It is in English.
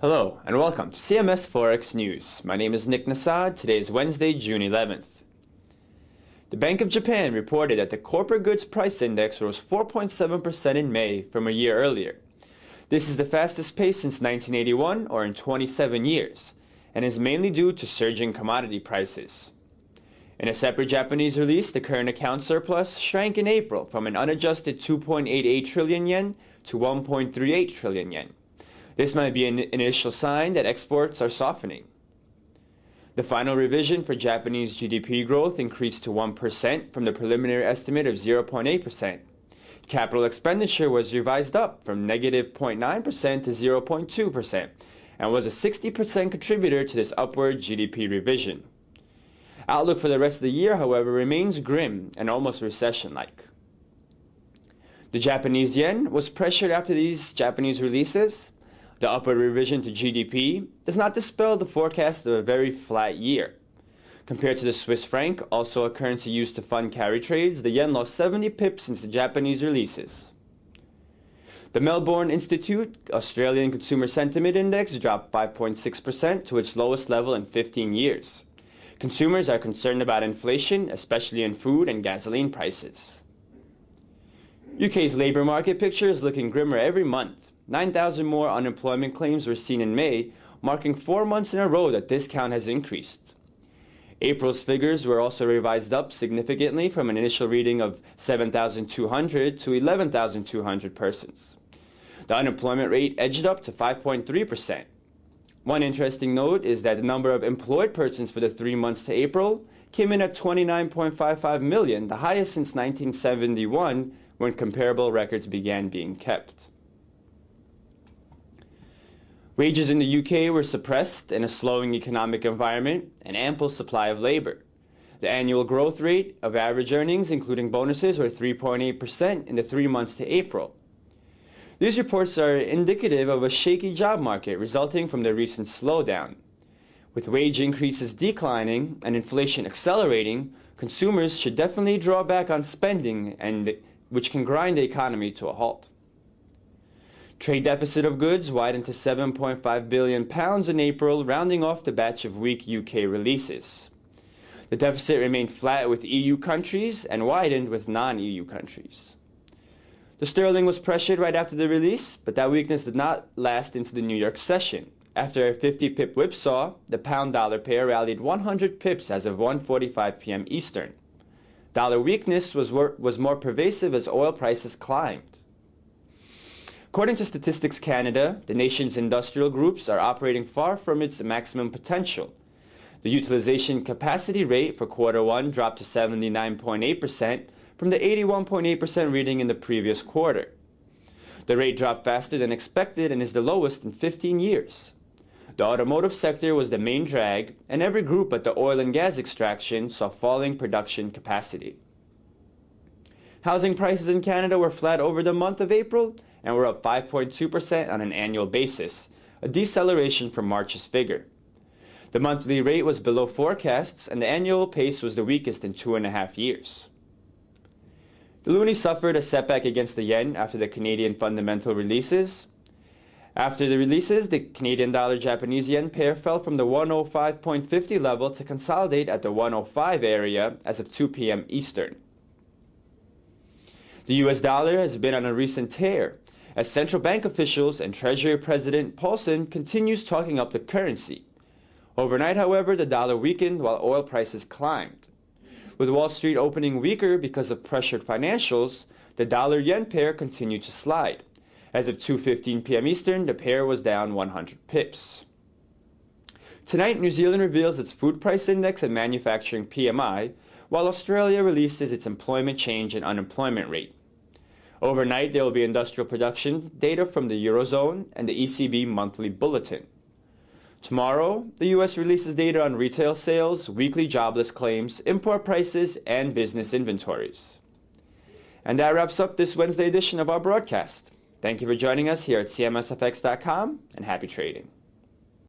Hello and welcome to CMS Forex News. My name is Nick Nassad. Today is Wednesday, June 11th. The Bank of Japan reported that the corporate goods price index rose 4.7% in May from a year earlier. This is the fastest pace since 1981 or in 27 years, and is mainly due to surging commodity prices. In a separate Japanese release, the current account surplus shrank in April from an unadjusted 2.88 trillion yen to 1.38 trillion yen. This might be an initial sign that exports are softening. The final revision for Japanese GDP growth increased to 1% from the preliminary estimate of 0.8%. Capital expenditure was revised up from negative 0.9% to 0.2% and was a 60% contributor to this upward GDP revision. Outlook for the rest of the year, however, remains grim and almost recession-like. The Japanese yen was pressured after these Japanese releases. The upward revision to GDP does not dispel the forecast of a very flat year. Compared to the Swiss franc, also a currency used to fund carry trades, the yen lost 70 pips since the Japanese releases. The Melbourne Institute Australian Consumer Sentiment Index dropped 5.6% to its lowest level in 15 years. Consumers are concerned about inflation, especially in food and gasoline prices. UK's labour market picture is looking grimmer every month. 9,000 more unemployment claims were seen in May, marking 4 months in a row that this count has increased. April's figures were also revised up significantly from an initial reading of 7,200 to 11,200 persons. The unemployment rate edged up to 5.3%. One interesting note is that the number of employed persons for the 3 months to April came in at 29.55 million, the highest since 1971, when comparable records began being kept. Wages in the UK were suppressed in a slowing economic environment and ample supply of labor. The annual growth rate of average earnings, including bonuses, were 3.8% in the 3 months to April. These reports are indicative of a shaky job market resulting from the recent slowdown. With wage increases declining and inflation accelerating, consumers should definitely draw back on spending, which can grind the economy to a halt. Trade deficit of goods widened to £7.5 billion in April, rounding off the batch of weak UK releases. The deficit remained flat with EU countries and widened with non-EU countries. The sterling was pressured right after the release, but that weakness did not last into the New York session. After a 50-pip whipsaw, the pound-dollar pair rallied 100 pips as of 1:45 p.m. Eastern. Dollar weakness was more pervasive as oil prices climbed. According to Statistics Canada, the nation's industrial groups are operating far from its maximum potential. The utilization capacity rate for Q1 dropped to 79.8% from the 81.8% reading in the previous quarter. The rate dropped faster than expected and is the lowest in 15 years. The automotive sector was the main drag, and every group but the oil and gas extraction saw falling production capacity. Housing prices in Canada were flat over the month of April and were up 5.2% on an annual basis, a deceleration from March's figure. The monthly rate was below forecasts, and the annual pace was the weakest in 2.5 years. The loonie suffered a setback against the yen after the Canadian fundamental releases. After the releases, the Canadian dollar-Japanese yen pair fell from the 105.50 level to consolidate at the 105 area as of 2 p.m. Eastern. The US dollar has been on a recent tear, as central bank officials and Treasury President Paulson continues talking up the currency. Overnight, however, the dollar weakened while oil prices climbed. With Wall Street opening weaker because of pressured financials, the dollar-yen pair continued to slide. As of 2:15 p.m. Eastern, the pair was down 100 pips. Tonight, New Zealand reveals its food price index and manufacturing PMI, while Australia releases its employment change and unemployment rate. Overnight, there will be industrial production data from the Eurozone and the ECB monthly bulletin. Tomorrow, the U.S. releases data on retail sales, weekly jobless claims, import prices, and business inventories. And that wraps up this Wednesday edition of our broadcast. Thank you for joining us here at CMSFX.com, and happy trading.